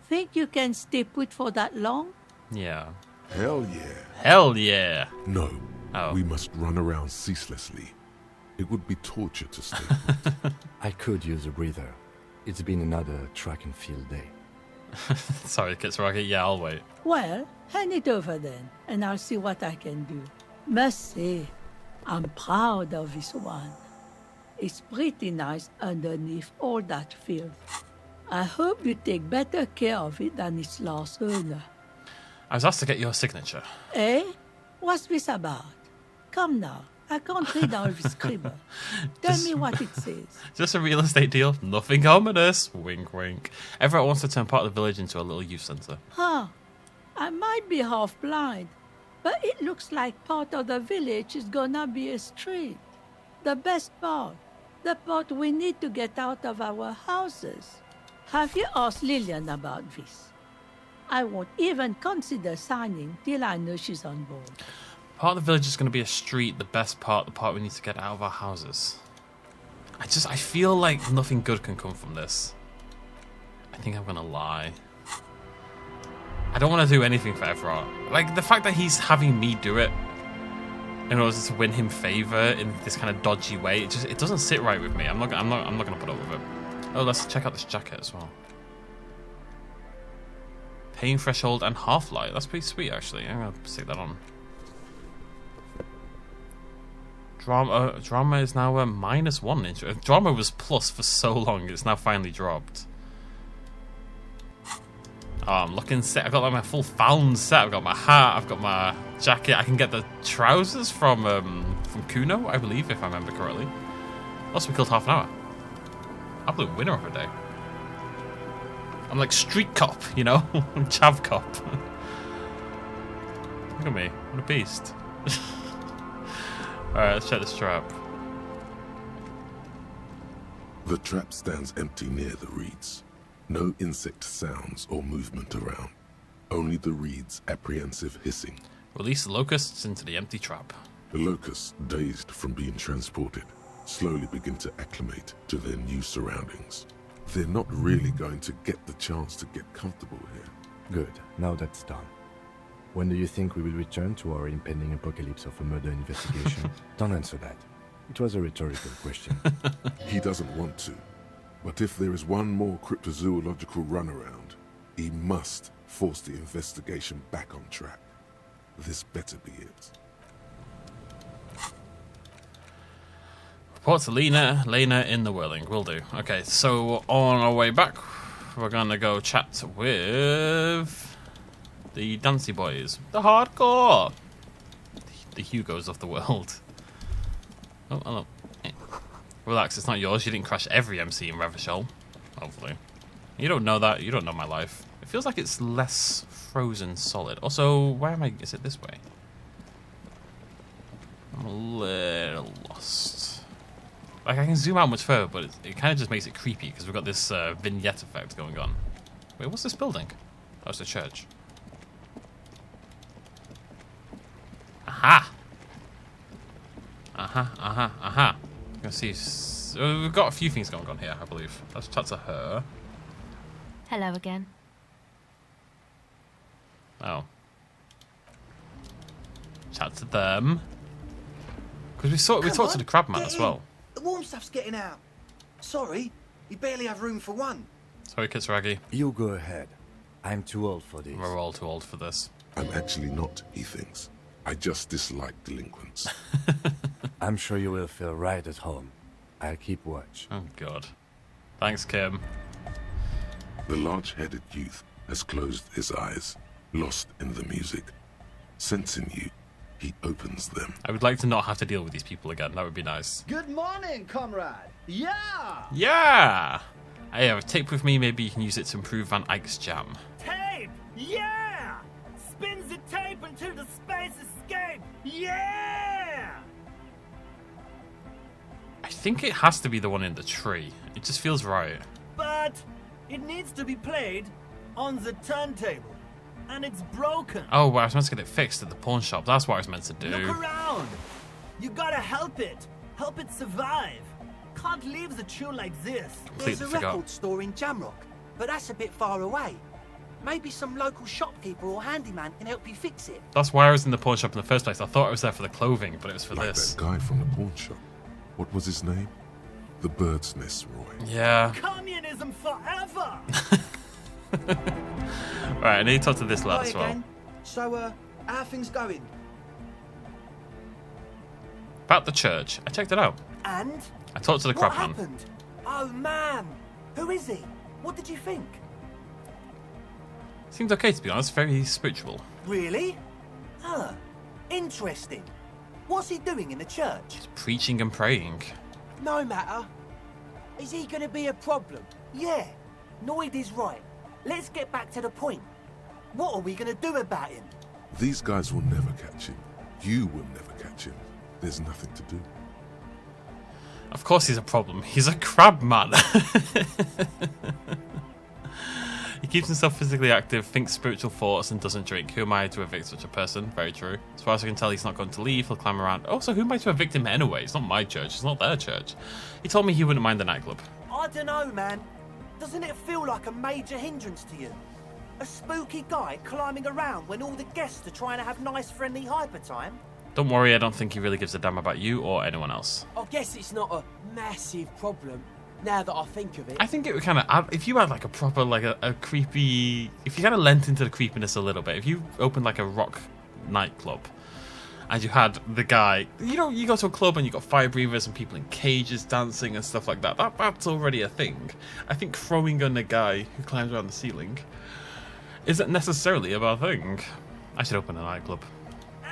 Think you can stay put for that long? Yeah. Hell yeah. Hell yeah. No, Oh. we must run around ceaselessly. It would be torture to stay. I could use a breather. It's been another track and field day. Sorry, Kitsaragi. Yeah, I'll wait. Well, hand it over then, and I'll see what I can do. Must say, I'm proud of this one. It's pretty nice underneath all that filth. I hope you take better care of it than its last owner. I was asked to get your signature. Eh? What's this about? Come now, I can't read all this scribble. Tell me what it says. Just a real estate deal. Nothing ominous. Wink, wink. Everett wants to turn part of the village into a little youth centre. Huh. I might be half blind, but it looks like part of the village is gonna be a street. The best part. The part we need to get out of our houses. Have you asked Lillian about this? I won't even consider signing till I know she's on board. Part of the village is going to be a street. The best part, the part we need to get out of our houses. I feel like nothing good can come from this. I think I'm going to lie. I don't want to do anything for Everart. Like, the fact that he's having me do it in order to win him favor in this kind of dodgy way, it doesn't sit right with me. I'm not going to put up with it. Oh, let's check out this jacket as well. Pain threshold and half-light. That's pretty sweet, actually. I'm going to stick that on. Drama is now a -1. Drama was plus for so long, it's now finally dropped. Oh, I'm looking set. I've got like my full found set. I've got my hat. I've got my jacket. I can get the trousers from Kuno, I believe, if I remember correctly. Also, we killed half an hour. Absolute winner of a day. I'm like street cop, you know? I'm chav cop. Look at me. I'm a beast. Alright, let's check this trap. The trap stands empty near the reeds. No insect sounds or movement around. Only the reeds' apprehensive hissing. Release the locusts into the empty trap. The locusts, dazed from being transported, slowly begin to acclimate to their new surroundings. They're not really going to get the chance to get comfortable here. Good, now that's done. When do you think we will return to our impending apocalypse of a murder investigation? Don't answer that. It was a rhetorical question. He doesn't want to. But if there is one more cryptozoological runaround, he must force the investigation back on track. This better be it. Report to Lena in the Whirling. Will do. Okay, so on our way back, we're gonna go chat with the Dancy Boys. The hardcore! The Hugos of the world. Oh, hello. Hey. Relax, it's not yours. You didn't crash every MC in Revachol. Hopefully. You don't know that. You don't know my life. It feels like it's less frozen solid. Also, where am I? Is it this way? I'm a little lost. Like, I can zoom out much further, but it kind of just makes it creepy because we've got this vignette effect going on. Wait, what's this building? Oh, it's a church. Aha! Aha. Let's see. We've got a few things going on here, I believe. Let's chat to her. Hello again. Oh. Chat to them. Because we talked to the crabman as well. The warm stuff's getting out. Sorry, you barely have room for one. Sorry, Kitsaragi. You go ahead. I'm too old for this. We're all too old for this. I'm actually not, he thinks. I just dislike delinquents. I'm sure you will feel right at home. I'll keep watch. Oh, God. Thanks, Kim. The large-headed youth has closed his eyes, lost in the music. Sensing you, he opens them. I would like to not have to deal with these people again. That would be nice. Good morning, comrade. Yeah! Yeah! I have a tape with me. Maybe you can use it to improve Van Eyck's jam. Tape! Yeah! Spins the tape into the space escape! Yeah! I think it has to be the one in the tree. It just feels right. But it needs to be played on the turntable. And it's broken. Oh, well, I was meant to get it fixed at the pawn shop. That's what I was meant to do. Look around. You gotta help it. Help it survive. Can't leave the tune like this. There's a record store in Jamrock, but that's a bit far away. Maybe some local shopkeeper or handyman can help you fix it. That's why I was in the pawn shop in the first place. I thought I was there for the clothing, but it was for like this. That guy from the pawn shop. What was his name? The Bird's Nest, Roy. Yeah. Communism forever! Right, I need to talk to this lad Hi as well. again. So, how are things going? About the church. I checked it out. And? I talked to the What crab man. happened? Oh, man. Who is he? What did you think? Seems okay, to be honest. Very spiritual. Really? Huh. Interesting. What's he doing in the church? Just preaching and praying. No matter. Is he gonna be a problem? Yeah, Noid is right. Let's get back to the point. What are we gonna do about him? These guys will never catch him. You will never catch him. There's nothing to do. Of course he's a problem. He's a crab man. He keeps himself physically active, thinks spiritual thoughts, and doesn't drink. Who am I to evict such a person? Very true. As far as I can tell, he's not going to leave. He'll climb around. Also, who am I to evict him anyway? It's not my church. It's not their church. He told me he wouldn't mind the nightclub. I don't know, man. Doesn't it feel like a major hindrance to you? A spooky guy climbing around when all the guests are trying to have nice, friendly hyper time? Don't worry, I don't think he really gives a damn about you or anyone else. I guess it's not a massive problem, now that I think of it. I think it would kind of add, if you had like a proper, like a creepy, if you kind of lent into the creepiness a little bit, if you opened like a rock nightclub and you had the guy, you know, you go to a club and you got fire breathers and people in cages dancing and stuff like that, that's already a thing. I think throwing on a guy who climbs around the ceiling isn't necessarily a bad thing. I should open a nightclub.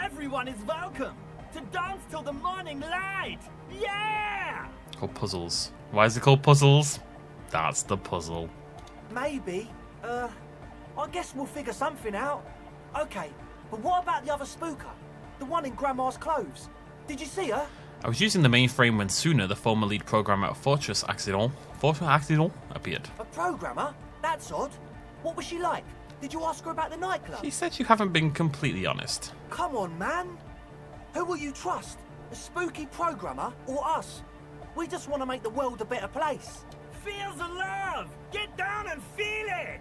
Everyone is welcome to dance till the morning light. Yeah! Called Puzzles. Why is it called Puzzles? That's the puzzle. Maybe. I guess we'll figure something out. Okay, but what about the other spooker? The one in Grandma's clothes? Did you see her? I was using the mainframe when Suna, the former lead programmer at Fortress Accident, appeared. A programmer? That's odd. What was she like? Did you ask her about the nightclub? She said you haven't been completely honest. Come on, man. Who will you trust? A spooky programmer or us? We just want to make the world a better place. Feel the love! Get down and feel it!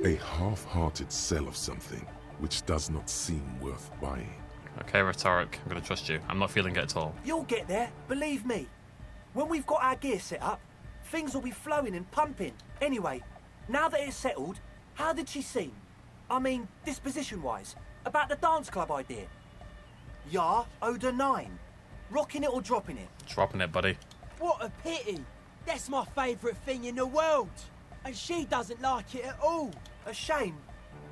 A half-hearted sell of something which does not seem worth buying. Okay, rhetoric. I'm going to trust you. I'm not feeling it at all. You'll get there, believe me. When we've got our gear set up, things will be flowing and pumping. Anyway, now that it's settled, how did she seem? I mean, disposition-wise, about the dance club idea. Yeah, Oda 9. Rocking it or dropping it? Dropping it, buddy. What a pity. That's my favourite thing in the world. And she doesn't like it at all. A shame.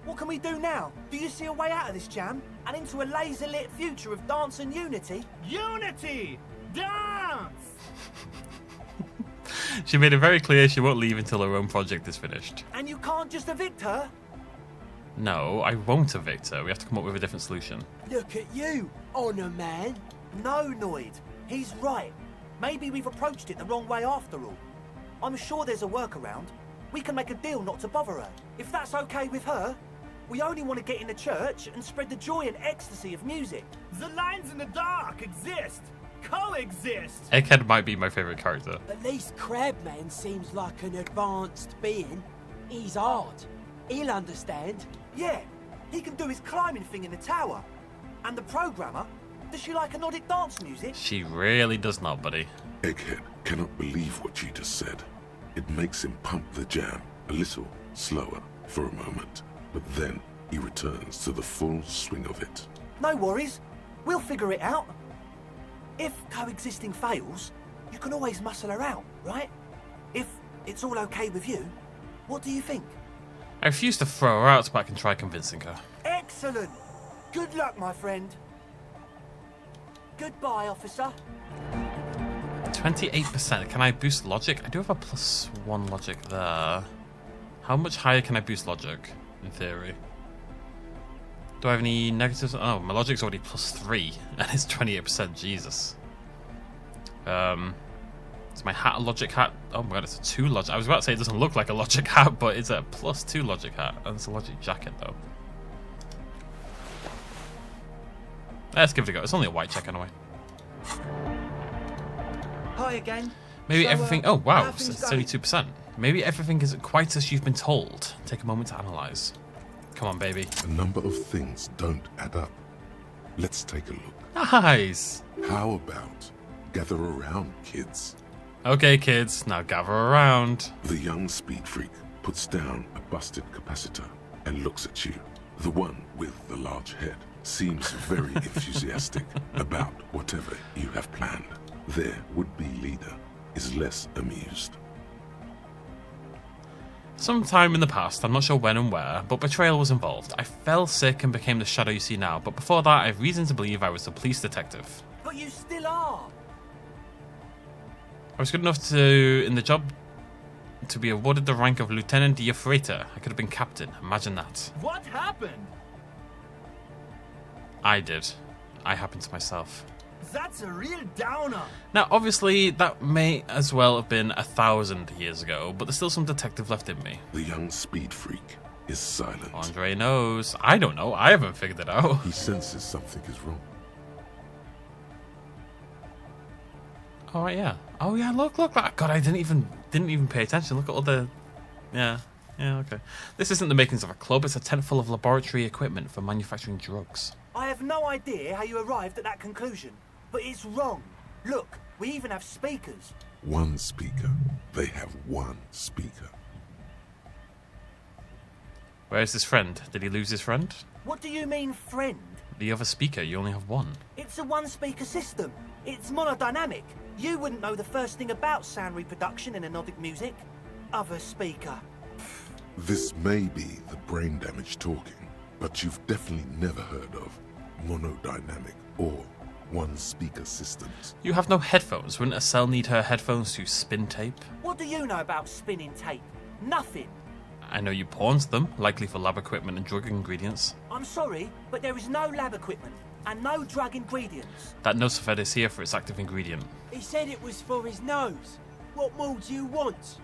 What can we do now? Do you see a way out of this jam? And into a laser-lit future of dance and unity? Unity! Dance! She made it very clear she won't leave until her own project is finished. And you can't just evict her? No, I won't evict her. We have to come up with a different solution. Look at you, Honour Man. No, Noid. He's right. Maybe we've approached it the wrong way after all. I'm sure there's a workaround. We can make a deal not to bother her. If that's okay with her, we only want to get in the church and spread the joy and ecstasy of music. The lines in the dark exist. Coexist. Egghead might be my favourite character. At least Crabman seems like an advanced being. He's hard. He'll understand. Yeah, he can do his climbing thing in the tower. And the programmer, does she like Nordic dance music? She really does not, buddy. Egghead cannot believe what you just said. It makes him pump the jam a little slower for a moment, but then he returns to the full swing of it. No worries. We'll figure it out. If coexisting fails, you can always muscle her out, right? If it's all okay with you, what do you think? I refuse to throw her out, but I can try convincing her. Excellent. Good luck, my friend. Goodbye, officer. 28%. Can I boost logic? I do have a +1 logic there. How much higher can I boost logic, in theory? Do I have any negatives? Oh, my logic's already +3, and it's 28%. Jesus. Is my hat a logic hat? Oh my god, it's a 2 logic. I was about to say it doesn't look like a logic hat, but it's a +2 logic hat, and it's a logic jacket, though. Let's give it a go. It's only a white check, anyway. Hi again. Maybe So, everything... Oh, wow. how It's things going? 32%. Maybe everything isn't quite as you've been told. Take a moment to analyse. Come on, baby. A number of things don't add up. Let's take a look. Nice. How about gather around, kids? Okay, kids. Now gather around. The young speed freak puts down a busted capacitor and looks at you. The one with the large head seems very enthusiastic about whatever you have planned. Their would-be leader is less amused. Sometime in the past, I'm not sure when and where, but betrayal was involved. I fell sick and became the shadow you see now, but before that I have reason to believe I was a police detective. But you still are. I was good enough in the job to be awarded the rank of Lieutenant de Freighter. I could have been captain, imagine that. What happened? I did. I happened to myself. That's a real downer. Now, obviously, that may as well have been 1,000 years ago, but there's still some detective left in me. The young speed freak is silent. Andre knows. I don't know. I haven't figured it out. He senses something is wrong. Oh, yeah. Oh, yeah, look. God, I didn't even pay attention. Look at all the... Yeah, okay. This isn't the makings of a club. It's a tent full of laboratory equipment for manufacturing drugs. I have no idea how you arrived at that conclusion, but it's wrong. Look, we even have speakers. One speaker. They have one speaker. Where's his friend? Did he lose his friend? What do you mean, friend? The other speaker. You only have one. It's a one-speaker system. It's monodynamic. You wouldn't know the first thing about sound reproduction in anodic music. Other speaker. This may be the brain damage talking, but you've definitely never heard of monodynamic or one-speaker systems. You have no headphones. Wouldn't a cell need her headphones to spin tape? What do you know about spinning tape? Nothing. I know you pawns them, likely for lab equipment and drug ingredients. I'm sorry, but there is no lab equipment and no drug ingredients. That Nosophed is here for its active ingredient. He said it was for his nose. What more do you want?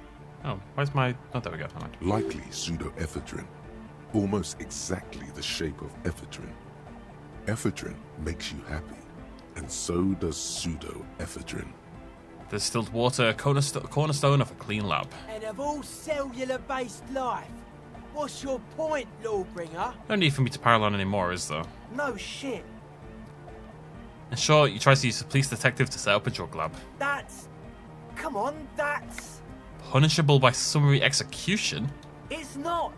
Oh, where's my... Oh, there we go. Never mind. Likely pseudoephedrine. Almost exactly the shape of ephedrine. Ephedrine makes you happy, and so does pseudoephedrine. Distilled water, a cornerstone of a clean lab. And of all cellular-based life, what's your point, Lawbringer? No need for me to pile on anymore, is there? No shit. And sure, you try to use a police detective to set up a drug lab. That's... Come on, that's... Punishable by summary execution? It's not.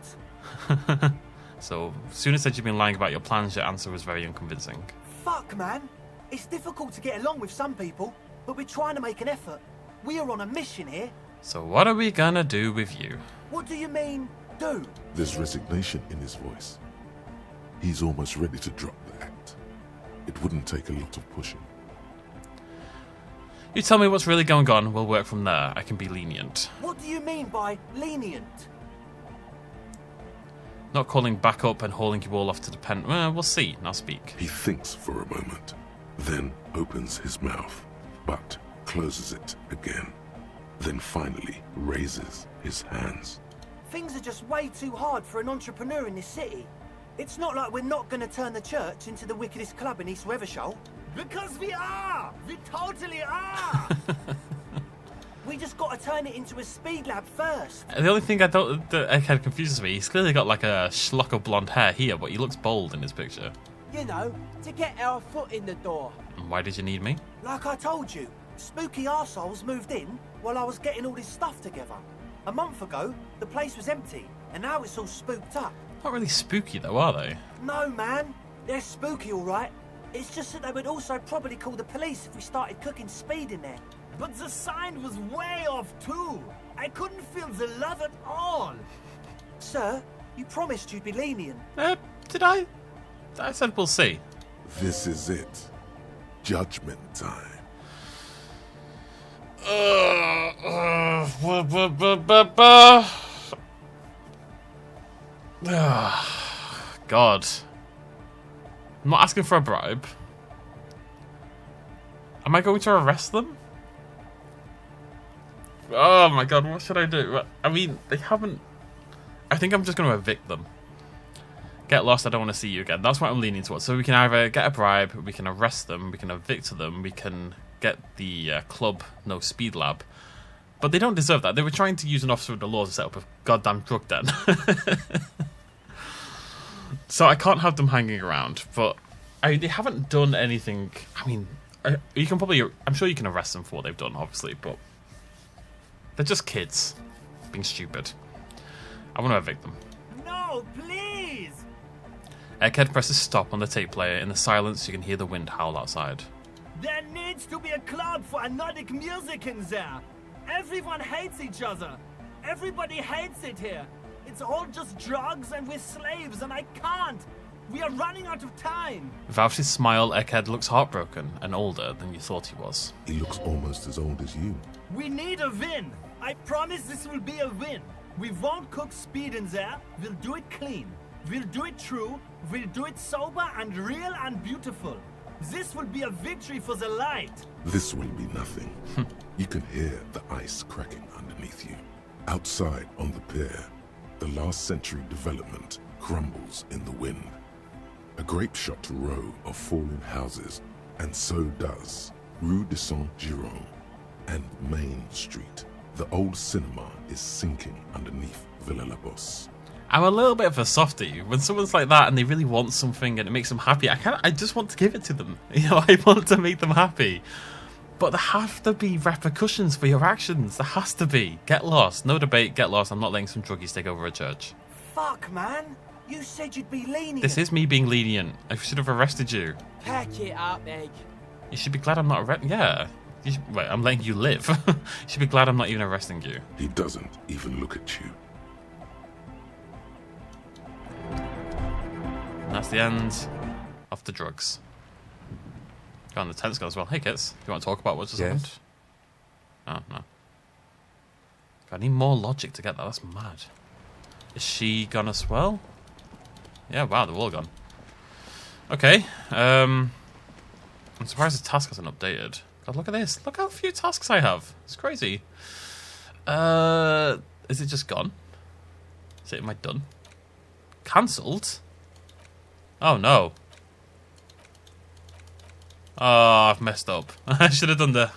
So, as soon as said you've been lying about your plans, your answer was very unconvincing. Fuck, man. It's difficult to get along with some people, but we're trying to make an effort. We are on a mission here. So what are we gonna do with you? What do you mean, do? There's resignation in his voice. He's almost ready to drop the act. It wouldn't take a lot of pushing. You tell me what's really going on, we'll work from there. I can be lenient. What do you mean by lenient? Not calling back up and hauling you all off to the pen. Well, we'll see. Now speak. He thinks for a moment, then opens his mouth, but closes it again. Then finally raises his hands. Things are just way too hard for an entrepreneur in this city. It's not like we're not going to turn the church into the wickedest club in East Weathershall. Because we are! We totally are! We just got to turn it into a speed lab first. The only thing that kind of confuses me, he's clearly got like a schlock of blonde hair here, but he looks bold in his picture. You know, to get our foot in the door. And why did you need me? Like I told you, spooky arseholes moved in while I was getting all this stuff together. A month ago, the place was empty, and now it's all spooked up. Not really spooky though, are they? No, man. They're spooky, all right. It's just that they would also probably call the police if we started cooking speed in there. But the sign was way off too. I couldn't feel the love at all. Sir, you promised you'd be lenient. Did I? I said we'll see. This is it. Judgment time. God. I'm not asking for a bribe. Am I going to arrest them? Oh my god, what should I do? I mean, they haven't... I think I'm just going to evict them. Get lost, I don't want to see you again. That's what I'm leaning towards. So we can either get a bribe, we can arrest them, we can evict them, we can get the club no speed lab. But they don't deserve that. They were trying to use an officer of the law to set up a goddamn drug den. So I can't have them hanging around. But they haven't done anything... I mean, you can probably... I'm sure you can arrest them for what they've done, obviously, but... They're just kids. Being stupid. I want to evict them. No, please! Egghead presses stop on the tape player. In the silence, you can hear the wind howl outside. There needs to be a club for anodic music in there. Everyone hates each other. Everybody hates it here. It's all just drugs and we're slaves and I can't. We are running out of time. Without his smile, Egghead looks heartbroken and older than you thought he was. He looks almost as old as you. We need a win. I promise this will be a win. We won't cook speed in there. We'll do it clean. We'll do it true. We'll do it sober and real and beautiful. This will be a victory for the light. This will be nothing. You can hear the ice cracking underneath you. Outside on the pier, the last century development crumbles in the wind. A grape-shot row of fallen houses, and so does Rue de Saint-Giron and Main Street. The old cinema is sinking underneath Villa La Bosse. I'm a little bit of a softie. When someone's like that and they really want something and it makes them happy, I just want to give it to them. You know, I want to make them happy. But there have to be repercussions for your actions. There has to be. Get lost. No debate, get lost. I'm not letting some druggies take over a church. Fuck, man. You said you'd be lenient. This is me being lenient. I should have arrested you. Pack it up, Egg. You should be glad I'm not arresting. Yeah. Wait, I'm letting you live. You should be glad I'm not even arresting you. He doesn't even look at you. And that's the end of the drugs. Go on, the tent's gone as well. Hey, kids. Do you want to talk about what just happened? Oh, no. I need more logic to get that. That's mad. Is she gone as well? Yeah, wow, they're all gone. Okay. I'm surprised the task hasn't updated. God, look at this. Look how few tasks I have. It's crazy. Is it just gone? Is it, am I done? Cancelled? Oh, no. Oh, I've messed up. I should have done the...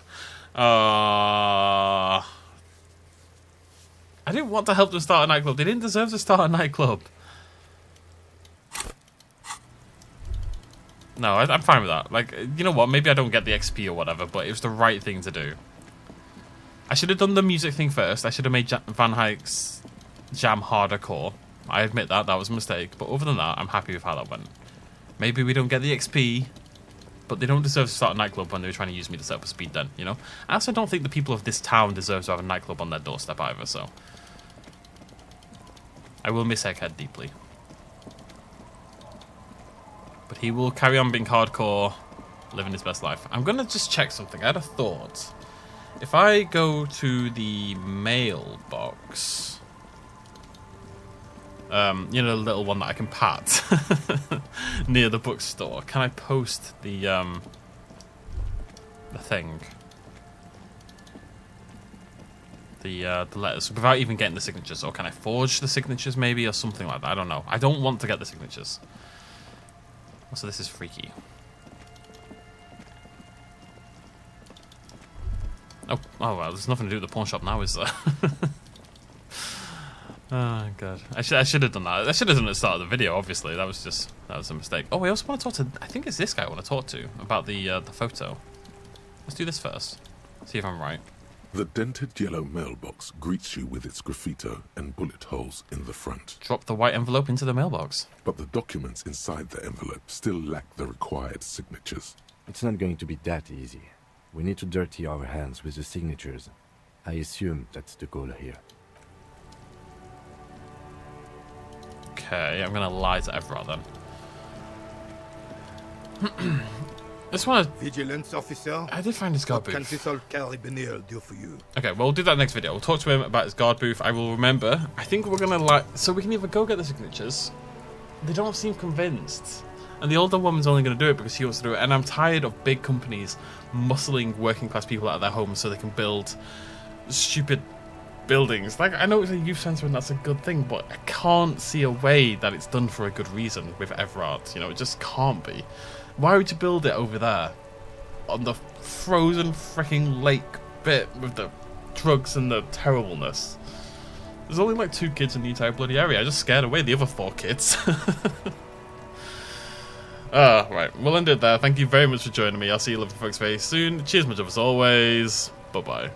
I didn't want to help them start a nightclub. They didn't deserve to start a nightclub. No, I'm fine with that. Like, you know what? Maybe I don't get the XP or whatever, but it was the right thing to do. I should have done the music thing first. I should have made Van Eyck's jam harder core. I admit that. That was a mistake. But other than that, I'm happy with how that went. Maybe we don't get the XP, but they don't deserve to start a nightclub when they were trying to use me to set up a speed den, you know? I also don't think the people of this town deserve to have a nightclub on their doorstep either, so... I will miss Egghead deeply. But he will carry on being hardcore, living his best life. I'm gonna just check something. I had a thought. If I go to the mailbox... you know, the little one that I can pat near the bookstore. Can I post the thing? The letters without even getting the signatures, or can I forge the signatures maybe, or something like that? I don't know. I don't want to get the signatures. So this is freaky. Oh well, there's nothing to do with the pawn shop now, is there? Oh god, I should have done that. I should have done it at the start of the video. Obviously, that was a mistake. Oh, I also want to talk to. I think it's this guy I want to talk to about the photo. Let's do this first. See if I'm right. The dented yellow mailbox greets you with its graffito and bullet holes in the front. Drop the white envelope into the mailbox. But the documents inside the envelope still lack the required signatures. It's not going to be that easy. We need to dirty our hands with the signatures. I assume that's the goal here. Okay, I'm gonna lie to Everart then. This one, Vigilance officer. I did find his guard What can booth. this old carabinier do for you? Okay, well, we'll do that next video. We'll talk to him about his guard booth. I will remember. I think we're gonna like, so we can either go get the signatures. They don't seem convinced, and the older woman's only gonna do it because she wants to do it. And I'm tired of big companies muscling working class people out of their homes so they can build stupid buildings. Like, I know it's a youth centre and that's a good thing, but I can't see a way that it's done for a good reason with Everart. You know, it just can't be. Why would you build it over there on the frozen freaking lake bit with the drugs and the terribleness? There's only like 2 kids in the entire bloody area. I just scared away the other 4 kids. Right, we'll end it there. Thank you very much for joining me. I'll see you lovely folks very soon. Cheers much of as always. Bye bye.